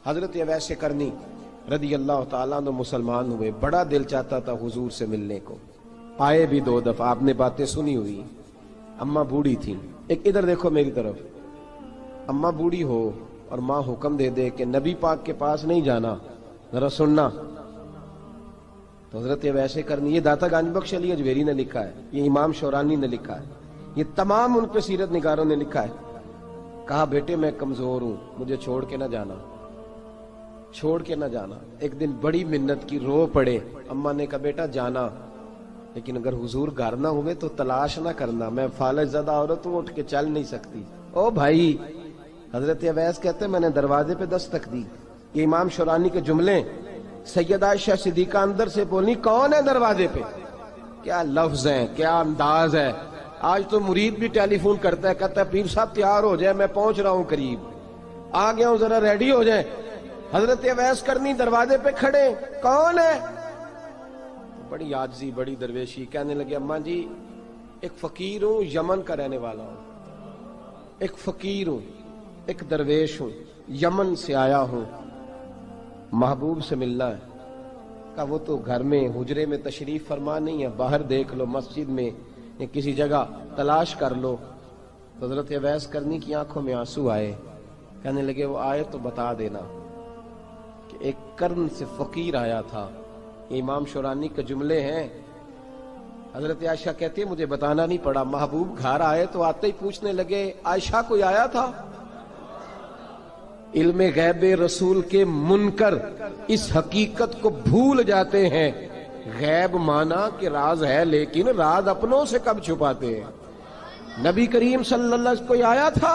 حضرت اویس کرنی رضی اللہ تعالیٰ عنہ مسلمان ہوئے، بڑا دل چاہتا تھا حضور سے ملنے کو، آئے بھی 2 دفعہ، آپ نے باتیں سنی ہوئی، اماں بوڑھی تھی۔ ایک ادھر دیکھو میری طرف، اماں بوڑھی ہو اور ماں حکم دے دے کہ نبی پاک کے پاس نہیں جانا، ذرا سننا، تو حضرت اویس کرنی، یہ داتا گنج بخش علی اجویری نے لکھا ہے، یہ امام شورانی نے لکھا ہے، یہ تمام ان پہ سیرت نگاروں نے لکھا ہے، کہا بیٹے میں کمزور ہوں، مجھے چھوڑ کے نہ جانا، چھوڑ کے نہ جانا۔ ایک دن بڑی منت کی، رو پڑے، اماں نے کہا بیٹا جانا، لیکن اگر حضور گھر نہ ہوئے تو تلاش نہ کرنا، میں فالج زدہ عورت ہوں، اٹھ کے چل نہیں سکتی۔ او بھائی، حضرت اویس کہتے میں نے دروازے پہ دستک دی، یہ امام شورانی کے جملے، سیدہ عائشہ صدیقہ اندر سے بولی کون ہے دروازے پہ؟ کیا لفظ ہیں، کیا انداز ہے۔ آج تو مرید بھی ٹیلی فون کرتا ہے، کہتا ہے پیر صاحب تیار ہو جائے، میں پہنچ رہا ہوں، قریب آ گیا ہوں، ذرا ریڈی ہو جائے۔ حضرت اویس کرنی دروازے پہ کھڑے، کون ہے؟ بڑی عاجزی، بڑی درویشی، کہنے لگے اماں جی ایک فقیر ہوں، یمن کا رہنے والا ہوں، ایک فقیر ہوں، ایک درویش ہوں، یمن سے آیا ہوں، محبوب سے ملنا ہے۔ کہا وہ تو گھر میں حجرے میں تشریف فرما نہیں ہے، باہر دیکھ لو، مسجد میں یا کسی جگہ تلاش کر لو۔ تو حضرت اویس کرنی کی آنکھوں میں آنسو آئے، کہنے لگے وہ آئے تو بتا دینا کہ ایک کرن سے فقیر آیا تھا۔ یہ امام شورانی کے جملے ہیں۔ حضرت عائشہ کہتی ہے مجھے بتانا نہیں پڑا، محبوب گھر آئے تو آتے ہی پوچھنے لگے عائشہ کوئی آیا تھا؟ علم غیب رسول کے منکر اس حقیقت کو بھول جاتے ہیں، غیب مانا کہ راز ہے، لیکن راز اپنوں سے کب چھپاتے ہیں۔ نبی کریم صلی اللہ علیہ وسلم کوئی آیا تھا؟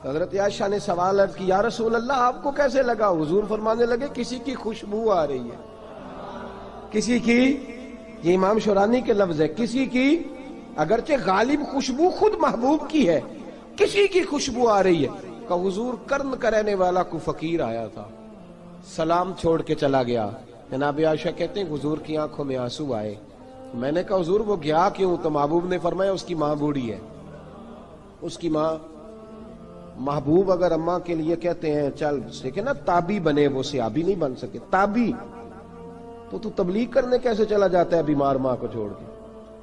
حضرت عائشہ نے سوال عرض کیا یا رسول اللہ آپ کو کیسے لگا؟ حضور فرمانے لگے کسی کی خوشبو آ رہی ہے، کسی کی، یہ امام شورانی کے لفظ ہے، کسی کی، اگرچہ غالب خوشبو خود محبوب کی ہے، کسی کی خوشبو آ رہی ہے۔ کہ حضور کرن کا رہنے والا کو فقیر آیا تھا، سلام چھوڑ کے چلا گیا۔ جناب عائشہ کہتے ہیں حضور کی آنکھوں میں آنسو آئے۔ میں نے کہا حضور وہ گیا کیوں؟ تو محبوب نے فرمایا اس کی ماں بوڑھی ہے، اس کی ماں۔ محبوب اگر اماں کے لیے کہتے ہیں چل دیکھیں نا تابی بنے، وہ صحابی نہیں بن سکے، تابی، تو تبلیغ کرنے کیسے چلا جاتا ہے بیمار ماں کو چھوڑ کے؟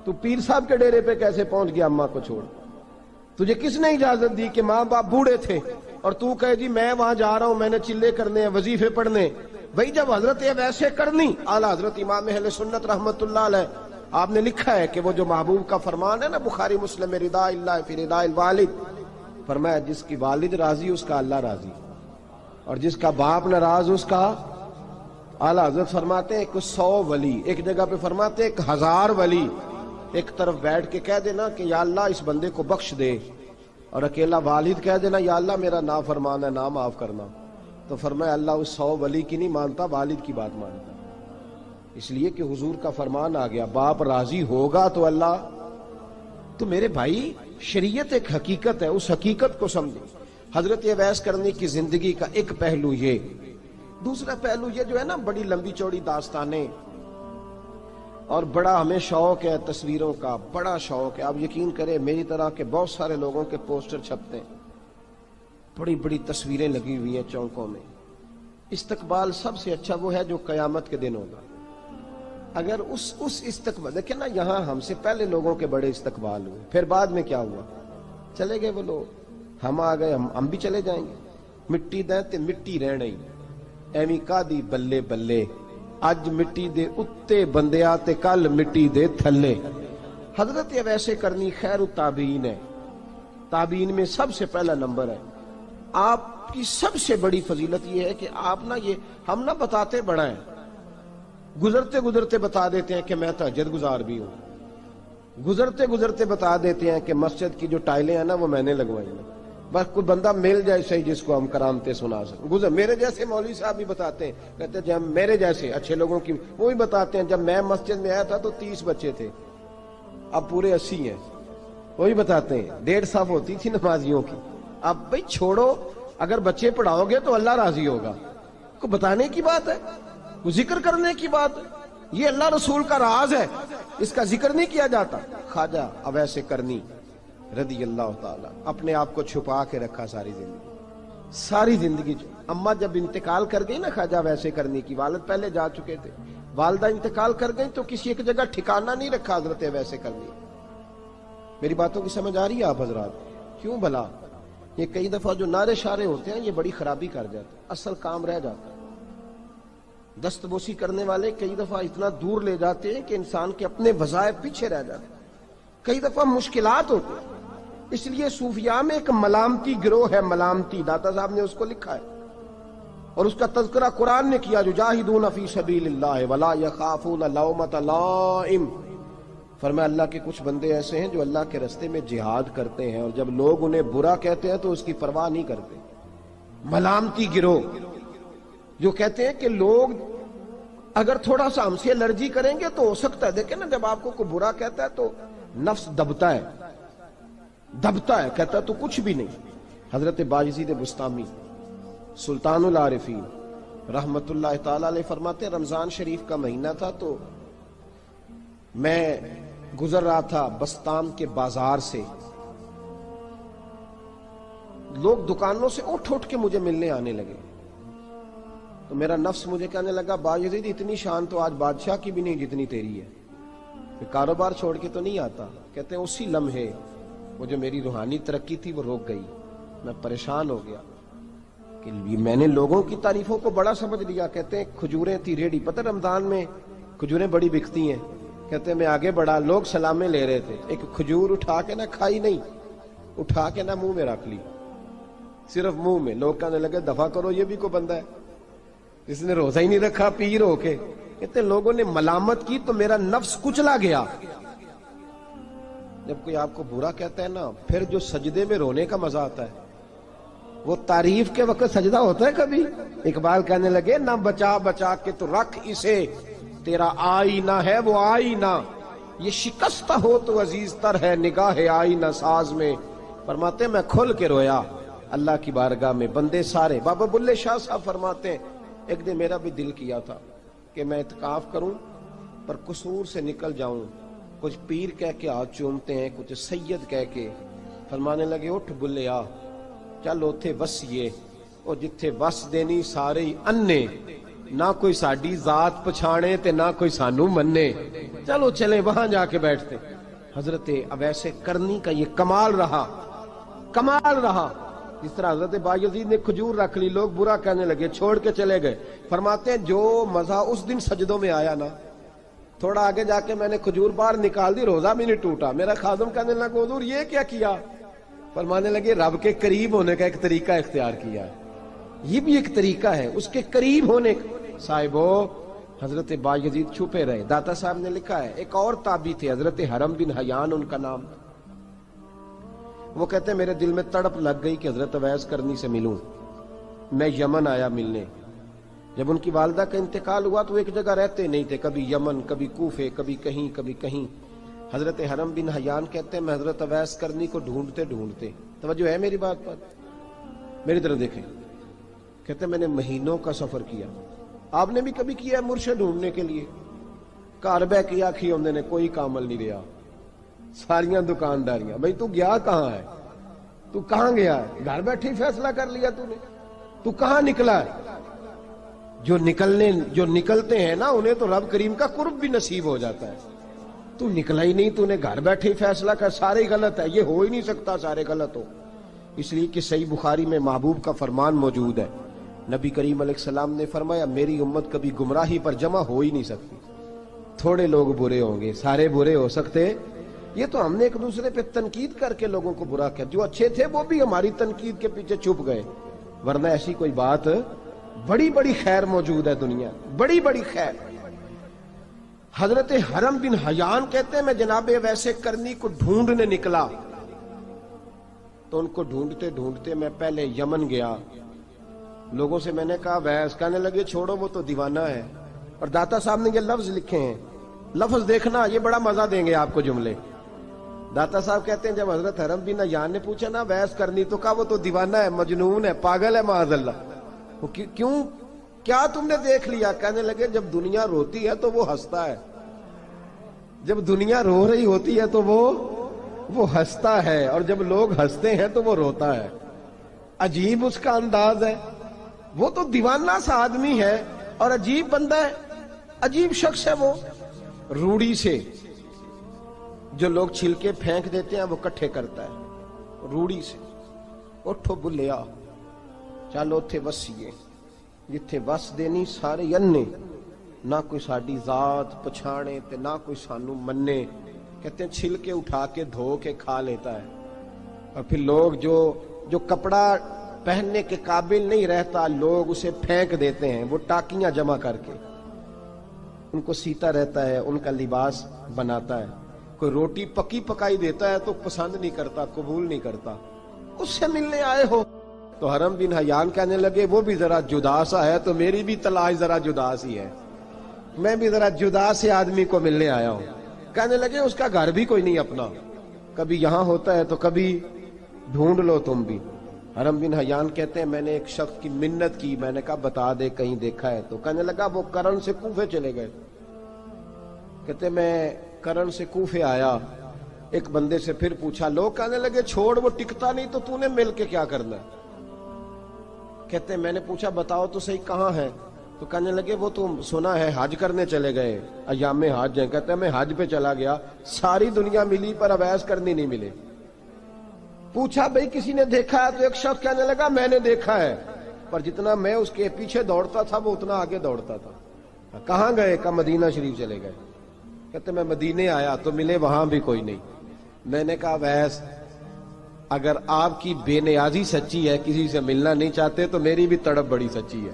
تو پیر صاحب کے ڈیرے پہ کیسے پہنچ گیا اماں کو چھوڑ کے؟ تجھے کس نے اجازت دی کہ ماں باپ بوڑھے تھے اور تو کہے جی میں وہاں جا رہا ہوں، میں نے چلے کرنے ہیں، وظیفے پڑھنے؟ بھئی جب حضرت اویس کرنی اعلیٰ حضرت امام اہل سنت رحمت اللہ علیہ آپ نے لکھا ہے کہ وہ جو محبوب کا فرمان ہے نا بخاری مسلم میں، رضا اللہ فی رضا الوالد، فرمایا جس کی والد راضی اس کا اللہ راضی، اور جس کا باپ ناراض اس کا اعلیٰ حضرت فرماتے ہیں ایک 100 ولی، ایک جگہ پہ فرماتے ہیں 1000 ولی ایک طرف بیٹھ کے کہہ دینا کہ یا اللہ اس بندے کو بخش دے، اور اکیلا والد کہہ دینا یا اللہ میرا نافرمان ہے، نہ معاف کرنا، تو فرمایا اللہ اس 100 ولی کی نہیں مانتا، والد کی بات مانتا، اس لیے کہ حضور کا فرمان آ گیا باپ راضی ہوگا تو اللہ۔ تو میرے بھائی شریعت ایک حقیقت ہے، اس حقیقت کو سمجھیں۔ حضرت اویس کرنی کی زندگی کا ایک پہلو یہ، دوسرا پہلو یہ جو ہے نا بڑی لمبی چوڑی داستانیں، اور بڑا ہمیں شوق ہے تصویروں کا، بڑا شوق ہے۔ آپ یقین کریں میری طرح کے بہت سارے لوگوں کے پوسٹر چھپتے ہیں، بڑی بڑی تصویریں لگی ہوئی ہیں چوکوں میں۔ استقبال سب سے اچھا وہ ہے جو قیامت کے دن ہوگا۔ اگر اس استقبال دیکھیں نا، یہاں ہم سے پہلے لوگوں کے بڑے استقبال ہوئے، پھر بعد میں کیا ہوا؟ چلے گئے وہ لوگ، ہم آ گئے، ہم بھی چلے جائیں گے۔ مٹی دیں تے مٹی رہنا ہی، ایویں کا دی بلے بلے، اج مٹی دے اتے بندیا تے کل مٹی دے تھلے۔ حضرت اویس کرنی خیر التابعین ہے، تابعین میں سب سے پہلا نمبر ہے۔ آپ کی سب سے بڑی فضیلت یہ ہے کہ آپ نا، یہ ہم نہ بتاتے بڑا ہیں، گزرتے گزرتے بتا دیتے ہیں کہ میں تہجد گزار بھی ہوں، گزرتے گزرتے بتا دیتے ہیں کہ مسجد کی جو ٹائلیں ہیں نا وہ میں نے لگوائی ہیں، بس کوئی بندہ مل جائے صحیح جس کو ہم کرامتیں سنا سکیں۔ میرے جیسے مولوی صاحب بھی بتاتے ہیں، کہتے ہیں جب میرے جیسے اچھے لوگوں کی وہ بھی بتاتے ہیں جب میں مسجد میں آیا تھا تو 30 بچے تھے، اب پورے 80 ہیں، وہی بتاتے ہیں 1.5 صف ہوتی تھی نمازیوں کی، اب بھئی چھوڑو، اگر بچے پڑھاؤ گے تو اللہ راضی ہوگا، کو بتانے کی بات ہے، کو ذکر کرنے کی بات ہے، یہ اللہ رسول کا راز ہے، اس کا ذکر نہیں کیا جاتا۔ خواجہ اویس کرنی رضی اللہ تعالیٰ اپنے آپ کو چھپا کے رکھا ساری زندگی، ساری زندگی اماں جب انتقال کر گئی نا خواجہ ویسے کرنی کی، والد پہلے جا چکے تھے، والدہ انتقال کر گئی تو کسی ایک جگہ ٹھکانہ نہیں رکھا حضرت ویسے کرنی۔ میری باتوں کی سمجھ آ رہی ہے آپ حضرات؟ کیوں بھلا یہ کئی دفعہ جو نعرے شارے ہوتے ہیں یہ بڑی خرابی کر جاتے ہیں، اصل کام رہ جاتا ہے۔ دست بوسی کرنے والے کئی دفعہ اتنا دور لے جاتے ہیں کہ انسان کے اپنے وظائف پیچھے رہ جاتے ہیں، کئی دفعہ مشکلات ہوتی ہیں۔ اس لیے صوفیاء میں ایک ملامتی گروہ ہے، ملامتی، داتا صاحب نے اس کو لکھا ہے اور اس کا تذکرہ قرآن نے کیا، یجاہدون فی سبیل اللہ ولا یخافون لومۃ لائم۔ فرمایا اللہ کے کچھ بندے ایسے ہیں جو اللہ کے راستے میں جہاد کرتے ہیں اور جب لوگ انہیں برا کہتے ہیں تو اس کی پرواہ نہیں کرتے۔ ملامتی گروہ جو کہتے ہیں کہ لوگ اگر تھوڑا سا ہم سے الرجی کریں گے تو ہو سکتا ہے، دیکھیں نا جب آپ کو کوئی برا کہتا ہے تو نفس دبتا ہے، کہتا ہے تو کچھ بھی نہیں۔ حضرت باجزید بستامی سلطان العارفین رحمت اللہ تعالی علیہ فرماتے ہیں رمضان شریف کا مہینہ تھا تو میں گزر رہا تھا بستام کے بازار سے، لوگ دکانوں سے اٹھ کے مجھے ملنے آنے لگے تو میرا نفس مجھے کہنے لگا باجزید اتنی شان تو آج بادشاہ کی بھی نہیں جتنی تیری ہے، میں کاروبار چھوڑ کے تو نہیں آتا۔ کہتے ہیں اسی لمحے وہ جو میری روحانی ترقی تھی وہ روک گئی، میں پریشان ہو گیا کہ میں نے لوگوں کی تعریفوں کو بڑا سمجھ لیا۔ کہتے ہیں کھجوریں تھی ریڈی، پتہ رمضان میں کھجوریں بڑی بکتی ہیں، کہتے ہیں میں آگے بڑھا، لوگ سلامیں لے رہے تھے، ایک کھجور اٹھا کے نہ کھائی نہیں، اٹھا کے نہ منہ میں رکھ لی، صرف منہ میں۔ لوگ کہنے لگے دفع کرو یہ بھی کوئی بندہ ہے جس نے روزہ ہی نہیں رکھا پیر ہو کے۔ کہتے ہیں لوگوں نے ملامت کی تو میرا نفس کچلا گیا۔ جب کوئی آپ کو برا کہتا ہے نا پھر جو سجدے میں رونے کا مزہ آتا ہے وہ تعریف کے وقت سجدہ ہوتا ہے کبھی؟ اقبال کہنے لگے نہ بچا بچا کے تو رکھ اسے، تیرا آئینہ ہے وہ آئینہ، یہ شکستہ ہو تو عزیز تر ہے نگاہ آئینہ ساز میں۔ فرماتے میں کھل کے رویا اللہ کی بارگاہ میں، بندے سارے۔ بابا بلے شاہ صاحب فرماتے ہیں ایک دن میرا بھی دل کیا تھا کہ میں اعتکاف کروں پر قصور سے نکل جاؤں، کچھ پیر کہہ کے ہاتھ چومتے ہیں، کچھ سید کہہ کے۔ فرمانے لگے اٹھ بلے آ چل اوتھے وسیے، اور جتھے وس دینی سارے ہی انے، نہ کوئی ساڈی ذات پچھانے تے نہ کوئی سانو مننے، چلو چلے وہاں جا کے بیٹھتے۔ حضرت اویس کرنی کا یہ کمال رہا، جس طرح حضرت بایزید نے کھجور رکھ لی، لوگ برا کہنے لگے، چھوڑ کے چلے گئے۔ فرماتے ہیں جو مزہ اس دن سجدوں میں آیا نا، تھوڑا آگے جا کے میں نے کھجور باہر نکال دی، روزہ بھی نہیں ٹوٹا۔ میرا خادم کہنے لگا حضور یہ کیا کیا؟ فرمانے لگے رب کے قریب ہونے کا ایک طریقہ اختیار کیا ہے، یہ بھی ایک طریقہ ہے اس کے قریب ہونے کا۔ صاحبو حضرت بایزید چھپے رہے۔ داتا صاحب نے لکھا ہے ایک اور تابعی تھے حضرت حرم بن حیان ان کا نام، وہ کہتے ہیں میرے دل میں تڑپ لگ گئی کہ حضرت اویس کرنی سے ملوں۔ میں یمن آیا ملنے، جب ان کی والدہ کا انتقال ہوا تو ایک جگہ رہتے نہیں تھے، کبھی یمن، کبھی کوفے، کبھی کہیں۔ حضرت حرم بن حیان کہتے ہیں میں حضرت اویس کرنی کو ڈھونڈتے، توجہ ہے میری بات پر، میری طرف دیکھیں، کہتے ہیں میں نے مہینوں کا سفر کیا۔ آپ نے بھی کبھی کیا ہے مرشد ڈھونڈنے کے لیے؟ گھر بہ کے آکھی ہم نے کوئی کامل نہیں رہا، ساریاں دکانداریاں۔ بھئی تو گیا کہاں ہے؟ تو کہاں گیا ہے؟ گھر بیٹھے فیصلہ کر لیا تو نے، تو کہاں نکلا ہے؟ جو نکلتے ہیں نا انہیں تو رب کریم کا قرب بھی نصیب ہو جاتا ہے۔ تو نکلا ہی نہیں، تو نے گھر بیٹھے فیصلہ کر، سارے غلط ہے، یہ ہو ہی نہیں سکتا سارے غلط ہو۔ اس لیے کہ صحیح بخاری میں محبوب کا فرمان موجود ہے، نبی کریم علیہ السلام نے فرمایا میری امت کبھی گمراہی پر جمع ہو ہی نہیں سکتی، تھوڑے لوگ برے ہوں گے، سارے برے ہو سکتے؟ یہ تو ہم نے ایک دوسرے پہ تنقید کر کے لوگوں کو برا کیا، جو اچھے تھے وہ بھی ہماری تنقید کے پیچھے چھپ گئے، ورنہ ایسی کوئی بات، بڑی خیر موجود ہے دنیا، بڑی خیر۔ حضرت حرم بن حیان کہتے ہیں میں جناب ویسے کرنی کو ڈھونڈنے نکلا، تو ان کو ڈھونڈتے میں پہلے یمن گیا، لوگوں سے میں نے کہا ویس، کہنے لگے چھوڑو وہ تو دیوانہ ہے۔ اور داتا صاحب نے یہ لفظ لکھے ہیں، لفظ دیکھنا یہ بڑا مزہ دیں گے آپ کو جملے۔ داتا صاحب کہتے ہیں جب حضرت حرم بن حیان نے پوچھا نا ویس کرنی، تو کہا وہ تو دیوانہ ہے، مجنون ہے، پاگل ہے معاذ اللہ۔ وہ کیوں، کیا تم نے دیکھ لیا؟ کہنے لگے جب دنیا روتی ہے تو وہ ہنستا ہے، جب دنیا رو رہی ہوتی ہے تو وہ ہنستا ہے، اور جب لوگ ہنستے ہیں تو وہ روتا ہے۔ عجیب اس کا انداز ہے، وہ تو دیوانہ سا آدمی ہے اور عجیب بندہ ہے، عجیب شخص ہے وہ. روڑی سے جو لوگ چھلکے پھینک دیتے ہیں وہ کٹھے کرتا ہے روڑی سے. اٹھو بلیا چلو اتھے وسیے جتھے وس دینی سارے ینے، نہ کوئی ساڈی ذات پچھانے تے نہ کوئی سانو منے. کہتے ہیں چھلکے اٹھا کے دھو کے کھا لیتا ہے. اور پھر لوگ جو کپڑا پہننے کے قابل نہیں رہتا لوگ اسے پھینک دیتے ہیں، وہ ٹاکیاں جمع کر کے ان کو سیتا رہتا ہے، ان کا لباس بناتا ہے. کوئی روٹی پکی پکائی دیتا ہے تو پسند نہیں کرتا، قبول نہیں کرتا. اس سے ملنے آئے ہو. تو حرم بن حیان کہنے لگے وہ بھی ذرا جدا سا ہے تو میری بھی تلاش ذرا جدا سی ہے، میں بھی ذرا جدا سے آدمی کو ملنے آیا ہوں. کہنے لگے اس کا گھر بھی کوئی نہیں اپنا، کبھی یہاں ہوتا ہے تو کبھی ڈھونڈ لو تم بھی. حرم بن حیان کہتے ہیں میں نے ایک شخص کی منت کی، میں نے کہا بتا دے کہیں دیکھا ہے. تو کہنے لگا وہ کرن سے کوفے چلے گئے. کہتے میں کرن سے کوفے آیا، ایک بندے سے پھر پوچھا، لوگ کہنے لگے چھوڑ وہ ٹکتا نہیں تو تو نے مل کے کیا کرنا ہے. کہتے ہیں میں نے پوچھا بتاؤ تو صحیح کہاں ہے. تو کہنے لگے وہ تو سنا ہے حج کرنے چلے گئے، ایام حج ہیں. کہتے ہیں میں حج پہ چلا گیا، ساری دنیا ملی پر اویس کرنی نہیں ملے. پوچھا بھئی کسی نے دیکھا ہے؟ تو ایک شخص کہنے لگا میں نے دیکھا ہے، پر جتنا میں اس کے پیچھے دوڑتا تھا وہ اتنا آگے دوڑتا تھا. کہاں گئے؟ کہ مدینہ شریف چلے گئے. کہتے میں مدینے آیا تو ملے وہاں بھی کوئی نہیں. میں نے کہا ویس اگر آپ کی بے نیازی سچی ہے، کسی سے ملنا نہیں چاہتے، تو میری بھی تڑپ بڑی سچی ہے،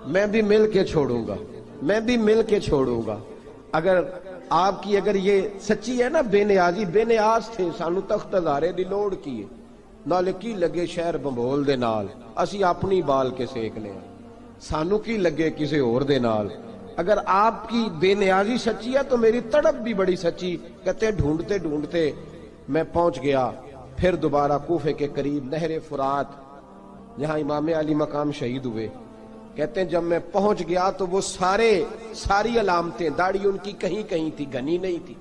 میں بھی مل کے چھوڑوں گا، میں بھی مل کے چھوڑوں گا. اگر آپ کی اگر یہ سچی ہے نا بے نیازی، بے نیاز تھے سانو تخت ہزارے دی لوڑ کی نال کی لگے شہر بمبول دے نال، اسی اپنی بال کے سیکنے سانو کی لگے کسی اور دے نال. اگر آپ کی بے نیازی سچی ہے تو میری تڑپ بھی بڑی سچی. کہتے ڈھونڈتے ڈھونڈتے میں پہنچ گیا پھر دوبارہ کوفے کے قریب نہر فرات جہاں امام علی مقام شہید ہوئے. کہتے ہیں جب میں پہنچ گیا تو وہ ساری علامتیں، داڑھی ان کی کہیں کہیں تھی، گھنی نہیں تھی،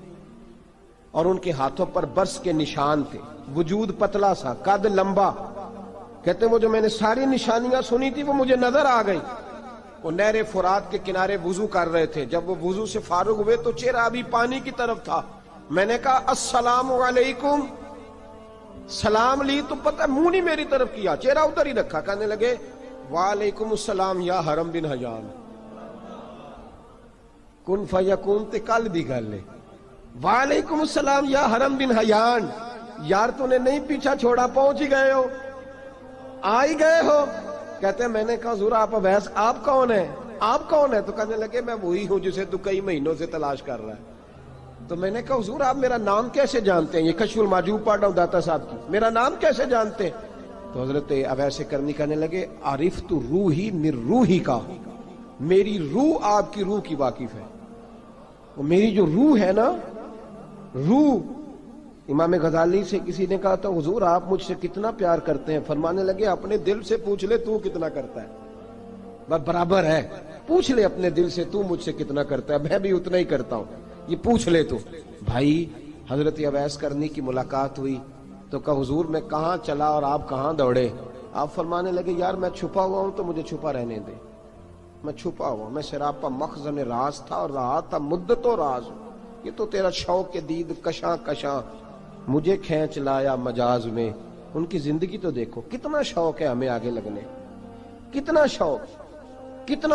اور ان کے ہاتھوں پر برس کے نشان تھے، وجود پتلا سا، قد لمبا. کہتے ہیں وہ جو میں نے ساری نشانیاں سنی تھی وہ مجھے نظر آ گئی. وہ نہر فرات کے کنارے وضو کر رہے تھے. جب وہ وضو سے فارغ ہوئے تو چہرہ ابھی پانی کی طرف تھا. میں نے کہا السلام علیکم، سلام لی تو پتہ منہ نہیں میری طرف کیا، چہرہ ادھر ہی رکھا. کہنے لگے وعلیکم السلام یا حرم بن حیان. کن فیکون تے کل دی گل ہے. وعلیکم السلام یا حرم بن حیان. یار تو نے نہیں پیچھا چھوڑا، پہنچ ہی گئے ہو، آ ہی گئے ہو. کہتے ہیں میں نے کہا حضور آپ ویس آپ کون ہیں، آپ کون ہیں؟ تو کہنے لگے میں وہی ہوں جسے تو کئی مہینوں سے تلاش کر رہا ہے. تو میں نے کہا حضور آپ میرا نام کیسے جانتے ہیں؟ یہ کشف المحجوب پڑھ رہا ہوں داتا صاحب کی، میرا نام کیسے جانتے ہیں؟ تو حضرت اویس کرنی کہنے لگے عرفت روحی من روحی کا، میری روح آپ کی روح کی واقف ہے. وہ میری جو روح ہے نا، روح. امام غزالی سے کسی نے کہا تھا حضور آپ مجھ سے کتنا پیار کرتے ہیں؟ فرمانے لگے اپنے دل سے پوچھ لے تو کتنا کرتا ہے، برابر ہے. پوچھ لے اپنے دل سے تو مجھ سے کتنا کرتا ہے، میں بھی اتنا ہی کرتا ہوں، یہ پوچھ لے تو. بھائی حضرت اویس کرنی کی ملاقات ہوئی تو کہا حضور میں کہاں چلا اور آپ کہاں دوڑے؟ آپ فرمانے لگے یار میں چھپا ہوا ہوں تو مجھے چھپا رہنے دے، میں چھپا ہوا، میں سراپا مخزن راز تھا اور رہا تھا مدت و راز. یہ تو تیرا شوق کے دید کشاں کشاں مجھے کھینچ لایا مجاز میں. ان کی زندگی تو دیکھو، کتنا شوق ہے ہمیں آگے لگنے، کتنا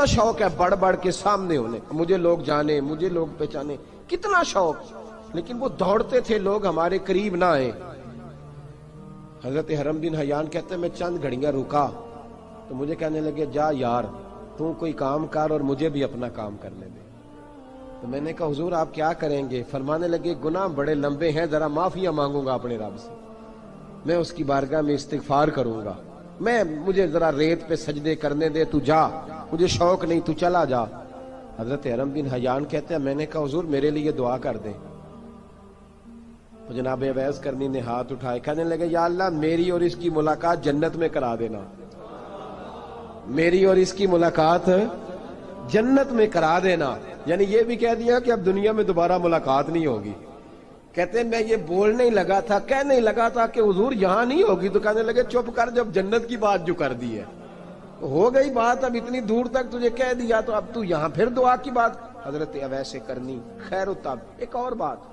شوق ہے بڑھ بڑھ کے سامنے ہونے، مجھے لوگ جانے، مجھے لوگ پہچانے، کتنا شوق. لیکن وہ دوڑتے تھے لوگ ہمارے قریب نہ آئے. حضرت حرم بن حیان کہتے ہیں میں چند گھڑیاں رکا تو مجھے کہنے لگے جا یار تو کوئی کام کر اور مجھے بھی اپنا کام کرنے دے. تو میں نے کہا حضور آپ کیا کریں گے؟ فرمانے لگے گناہ بڑے لمبے ہیں، ذرا معافیاں مانگوں گا اپنے رب سے، میں اس کی بارگاہ میں استغفار کروں گا، مجھے ذرا ریت پہ سجدے کرنے دے، تو جا، مجھے شوق نہیں، تو چلا جا. حضرت حرم بن حیان کہتے ہیں میں نے کہا حضور میرے لیے دعا کر دیں. تو جناب اویس کرنی نے ہاتھ اٹھائے، کہنے لگے یا اللہ میری اور اس کی ملاقات جنت میں کرا دینا، میری اور اس کی ملاقات جنت میں کرا دینا. یعنی یہ بھی کہہ دیا کہ اب دنیا میں دوبارہ ملاقات نہیں ہوگی. کہتے ہیں میں یہ بولنے ہی لگا تھا، کہنے ہی لگا تھا کہ حضور یہاں نہیں ہوگی، تو کہنے لگے چپ کر، جب جنت کی بات جو کر دی ہے ہو گئی بات، اب اتنی دور تک تجھے کہہ دیا تو اب تو یہاں پھر دعا کی بات۔ حضرت اویس کرنی خیر التاب۔ ایک اور بات،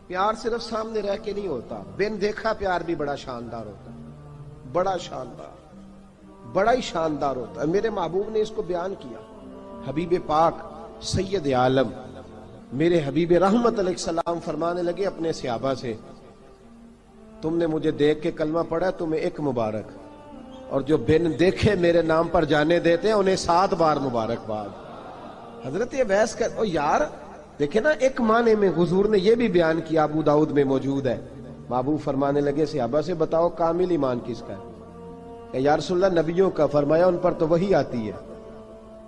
پیار صرف سامنے رہ کے نہیں ہوتا، بن دیکھا پیار بھی بڑا شاندار ہوتا ہے، بڑا شاندار، بڑا ہی شاندار ہوتا ہے۔ میرے محبوب نے اس کو بیان کیا، حبیب پاک سید عالم میرے حبیب رحمت علیہ السلام فرمانے لگے اپنے صحابہ سے، تم نے مجھے دیکھ کے کلمہ پڑھا، تمہیں ایک مبارک، اور جو بن دیکھے میرے نام پر جانے دیتے ہیں انہیں 7 بار مبارکباد۔ حضرت اویس کا او یار دیکھیں نا، ایک معنی میں حضور نے یہ بھی بیان کیا، ابو داؤد میں موجود ہے۔ محبوب فرمانے لگے صحابہ سے، بتاؤ کامل ایمان کس کا ہے؟ کہ یا رسول اللہ نبیوں کا۔ فرمایا ان پر تو وہی آتی ہے،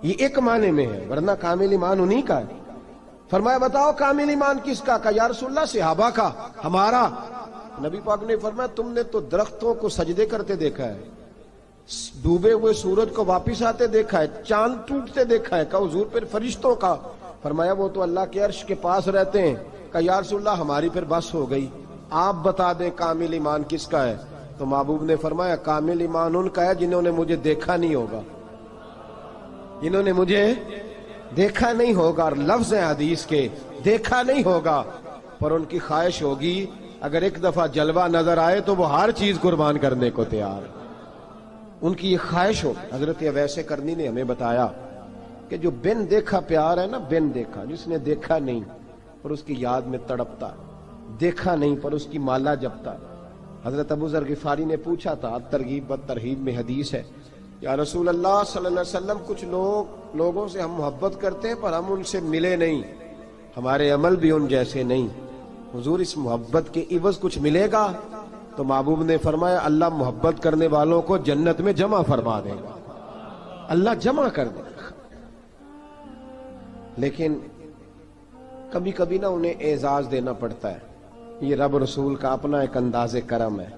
یہ ایک معنی میں ہے، ورنہ کامل ایمان انہی کا ہے۔ فرمایا بتاؤ کامل ایمان کس کا؟ کہ یا رسول اللہ صحابہ کا، ہمارا۔ نبی پاک نے فرمایا تم نے تو درختوں کو سجدے کرتے دیکھا ہے، ڈوبے ہوئے سورج کو واپس آتے دیکھا ہے، چاند ٹوٹتے دیکھا ہے۔ کہ حضور پھر فرشتوں کا؟ فرمایا وہ تو اللہ کے عرش کے پاس رہتے ہیں۔ کہ یا رسول اللہ ہماری پھر بس ہو گئی، آپ بتا دیں کامل ایمان کس کا ہے؟ تو محبوب نے فرمایا کامل ایمان ان کا ہے جنہوں نے مجھے دیکھا نہیں ہوگا، جنہوں نے مجھے دیکھا نہیں ہوگا، اور لفظ ہیں حدیث کے، دیکھا نہیں ہوگا پر ان کی خواہش ہوگی اگر ایک دفعہ جلوہ نظر آئے تو وہ ہر چیز قربان کرنے کو تیار، ان کی یہ خواہش ہو۔ حضرت اویس کرنی نے ہمیں بتایا کہ جو بن دیکھا پیار ہے نا، بن دیکھا، جس نے دیکھا نہیں پر اس کی یاد میں تڑپتا، دیکھا نہیں پر اس کی مالا جپتا۔ حضرت ابو ذر غفاری نے پوچھا تھا، ترغیب و ترہیب میں حدیث ہے، یا رسول اللہ صلی اللہ علیہ وسلم کچھ لوگوں سے ہم محبت کرتے ہیں پر ہم ان سے ملے نہیں، ہمارے عمل بھی ان جیسے نہیں، حضور اس محبت کے عوض کچھ ملے گا؟ تو محبوب نے فرمایا اللہ محبت کرنے والوں کو جنت میں جمع فرما دے گا، اللہ جمع کر دے گا، لیکن کبھی کبھی نہ انہیں اعزاز دینا پڑتا ہے۔ یہ رب رسول کا اپنا ایک انداز کرم ہے،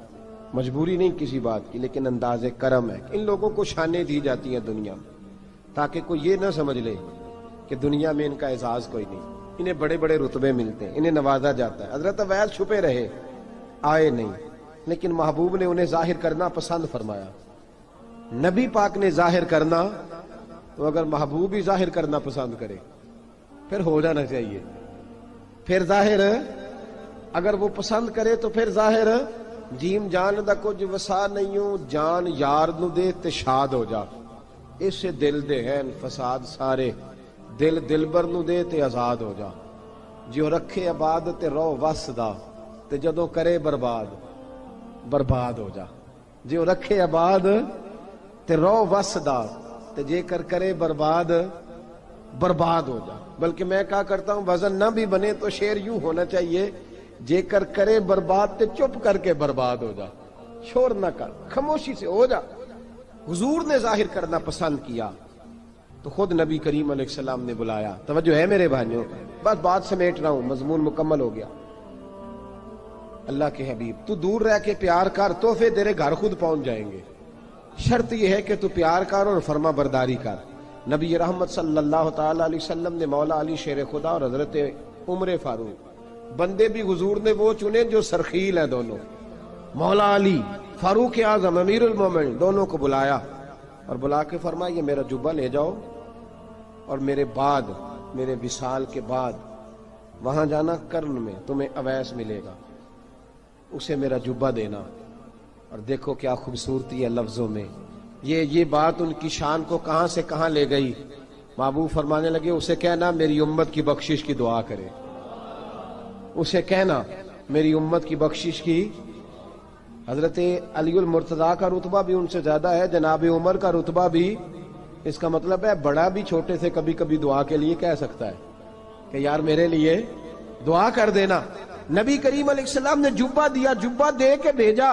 مجبوری نہیں کسی بات کی، لیکن انداز کرم ہے۔ ان لوگوں کو شانیں دی جاتی ہیں دنیا میں تاکہ کوئی یہ نہ سمجھ لے کہ دنیا میں ان کا اعزاز کوئی نہیں، انہیں بڑے بڑے رتبے ملتے ہیں، انہیں نوازا جاتا ہے۔ حضرت اویس چھپے رہے، آئے نہیں، لیکن محبوب نے انہیں ظاہر کرنا پسند فرمایا۔ نبی پاک نے ظاہر کرنا تو اگر محبوب ہی ظاہر کرنا پسند کرے پھر ہو جانا چاہیے، پھر ظاہر اگر وہ پسند کرے تو پھر ظاہر جیم جان دا کچھ وسا نہیں ہوں، جان یار نو دے تے شاد ہو جا، اس سے دل دے ہیں فساد سارے، دل دلبر نو دے تے آزاد ہو جا، جو رکھے آباد تے رو وس دا تے جدوں کرے برباد برباد ہو جا، جو رکھے آباد تے رو وس دا تے جے کر کرے برباد برباد ہو جا۔ بلکہ میں کہا کرتا ہوں وزن نہ بھی بنے تو شعر یوں ہونا چاہیے، جے کر کرے برباد تے چپ کر کے برباد ہو جا، شور نہ کر، خاموشی سے ہو جا۔ حضور نے ظاہر کرنا پسند کیا تو خود نبی کریم علیہ السلام نے بلایا۔ توجہ ہے میرے بھائیوں، بس بات سمیٹ رہا ہوں، مضمون مکمل ہو گیا۔ اللہ کے حبیب تو دور رہ کے پیار کر، تحفے تیرے گھر خود پہنچ جائیں گے، شرط یہ ہے کہ تو پیار کر اور فرما برداری کر۔ نبی رحمت صلی اللہ تعالی علیہ وسلم نے مولا علی شیر خدا اور حضرت عمر فاروق، بندے بھی حضور نے وہ چنے جو سرخیل ہیں دونوں، مولا علی فاروق اعظم امیر المومنین، دونوں کو بلایا اور بلا کے فرمایا یہ میرا جبہ لے جاؤ اور میرے بعد، میرے وصال کے بعد وہاں جانا کرن میں تمہیں اویس ملے گا، اسے میرا جبہ دینا۔ اور دیکھو کیا خوبصورتی ہے لفظوں میں، یہ بات ان کی شان کو کہاں سے کہاں لے گئی۔ محبوب فرمانے لگے اسے کہنا میری امت کی بخشش کی دعا کرے، اسے کہنا میری امت کی بخشش کی۔ حضرت علی المرتضیٰ کا رتبہ بھی ان سے زیادہ ہے، جناب عمر کا رتبہ بھی، اس کا مطلب ہے بڑا بھی چھوٹے سے کبھی کبھی دعا کے لیے کہہ سکتا ہے کہ یار میرے لیے دعا کر دینا۔ نبی کریم علیہ السلام نے جبہ دیا، جبہ دے کے بھیجا۔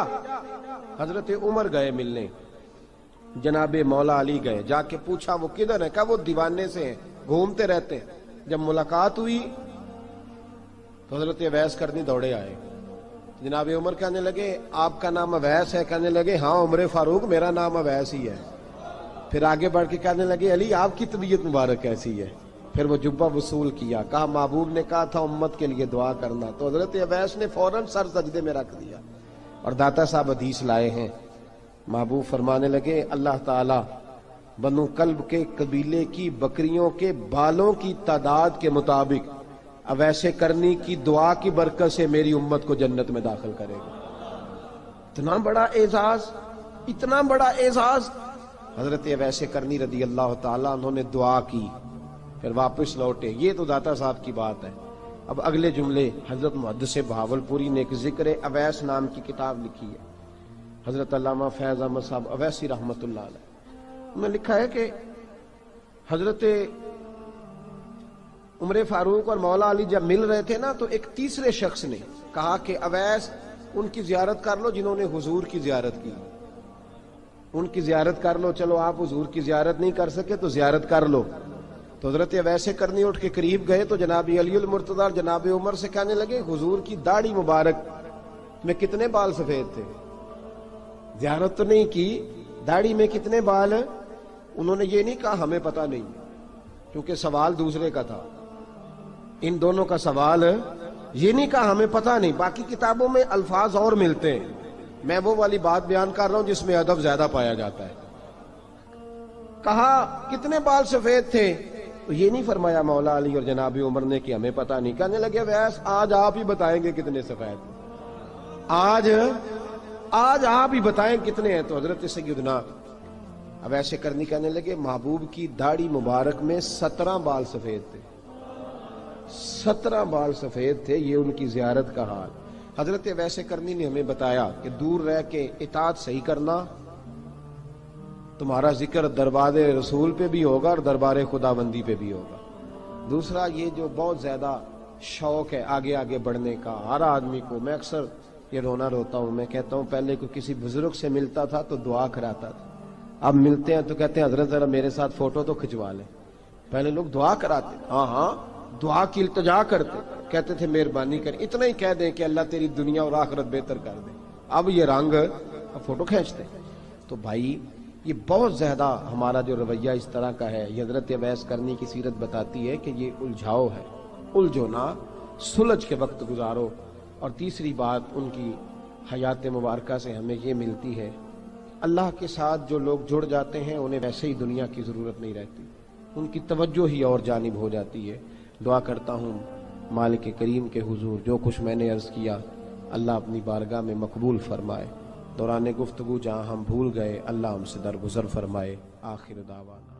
حضرت عمر گئے ملنے، جناب مولا علی گئے، جا کے پوچھا وہ کدھر ہے؟ کہا وہ دیوانے سے ہیں، گھومتے رہتے ہیں۔ جب ملاقات ہوئی تو حضرت اویس کرنی دوڑے آئے، جناب عمر کہنے لگے آپ کا نام اویس ہے؟ کہنے لگے ہاں عمر فاروق میرا نام اویس ہی ہے۔ پھر آگے بڑھ کے کہنے لگے علی آپ کی طبیعت مبارک کیسی ہے؟ پھر وہ جبہ وصول کیا، کہا محبوب نے کہا تھا امت کے لیے دعا کرنا، تو حضرت اویس نے فوراً سر سجدے میں رکھ دیا۔ اور داتا صاحب حدیث لائے ہیں، محبوب فرمانے لگے اللہ تعالی بنو کلب کے قبیلے کی بکریوں کے بالوں کی تعداد کے مطابق اویس کرنی کی دعا کی برکت سے میری امت کو جنت میں داخل کرے گا۔ اتنا بڑا اعزاز، اتنا بڑا اعزاز۔ حضرت اویس کرنی رضی اللہ تعالیٰ انہوں نے دعا کی، پھر واپس لوٹے۔ یہ تو داتا صاحب کی بات ہے۔ اب اگلے جملے حضرت محدث بہاولپوری نے ایک ذکر اویس نام کی کتاب لکھی ہے، حضرت علامہ فیض احمد صاحب اویسی رحمۃ اللہ علیہ، انہوں نے لکھا ہے کہ حضرت عمر فاروق اور مولا علی جب مل رہے تھے نا، تو ایک تیسرے شخص نے کہا کہ اویس ان کی زیارت کر لو جنہوں نے حضور کی زیارت کی، ان کی زیارت کر لو، چلو آپ حضور کی زیارت نہیں کر سکے تو زیارت کر لو۔ تو حضرت اویس کرنی اٹھ کے قریب گئے تو جناب علی المرتضی اور جناب عمر سے کہنے لگے حضور کی داڑھی مبارک میں کتنے بال سفید تھے؟ زیارت تو نہیں کی، داڑھی میں کتنے بال؟ انہوں نے یہ نہیں کہا ہمیں پتہ نہیں، کیونکہ سوال دوسرے کا تھا، ان دونوں کا سوال یہ نہیں کہا ہمیں پتہ نہیں۔ باقی کتابوں میں الفاظ اور ملتے ہیں، میں وہ والی بات بیان کر رہا ہوں جس میں ادب زیادہ پایا جاتا ہے۔ کہا کتنے بال سفید تھے؟ تو یہ نہیں فرمایا مولا علی اور جناب عمر نے کہ ہمیں پتہ نہیں، کہنے لگے ویس آج آپ ہی بتائیں گے کتنے سفید، آج آپ ہی بتائیں کتنے ہیں۔ تو حضرت سیدنا اویس کرنی کہنے لگے محبوب کی داڑھی مبارک میں 17 بال سفید تھے، 17 بال سفید تھے، یہ ان کی زیارت کا حال۔ حضرت اویس کرنی نے ہمیں بتایا کہ دور رہ کے اطاعت صحیح کرنا، تمہارا ذکر دربار رسول پہ بھی ہوگا اور دربار خداوندی پہ بھی ہوگا۔ دوسرا یہ جو بہت زیادہ شوق ہے آگے آگے بڑھنے کا ہر آدمی کو، میں اکثر یہ روتا ہوں، میں کہتا ہوں پہلے کوئی کسی بزرگ سے ملتا تھا تو دعا کراتا تھا، اب ملتے ہیں تو کہتے ہیں حضرت ذرا میرے ساتھ فوٹو تو کھنچوا لیں۔ پہلے لوگ دعا کراتے، ہاں دعا کی التجا کرتے، کہتے تھے مہربانی کر، اتنا ہی کہہ دیں کہ اللہ تیری دنیا اور آخرت بہتر کر دے، اب یہ رنگ اب فوٹو کھینچتے۔ تو بھائی یہ بہت زیادہ ہمارا جو رویہ اس طرح کا ہے، یہ حضرت اویس کرنی کی سیرت بتاتی ہے کہ یہ الجھاؤ ہے، الجھو نہ، سلجھ کے وقت گزارو۔ اور تیسری بات ان کی حیات مبارکہ سے ہمیں یہ ملتی ہے، اللہ کے ساتھ جو لوگ جڑ جاتے ہیں انہیں ویسے ہی دنیا کی ضرورت نہیں رہتی، ان کی توجہ ہی اور جانب ہو جاتی ہے۔ دعا کرتا ہوں مالک کریم کے حضور جو کچھ میں نے عرض کیا اللہ اپنی بارگاہ میں مقبول فرمائے، دوران گفتگو جہاں ہم بھول گئے اللہ ہم سے درگزر فرمائے۔ آخر دعوانا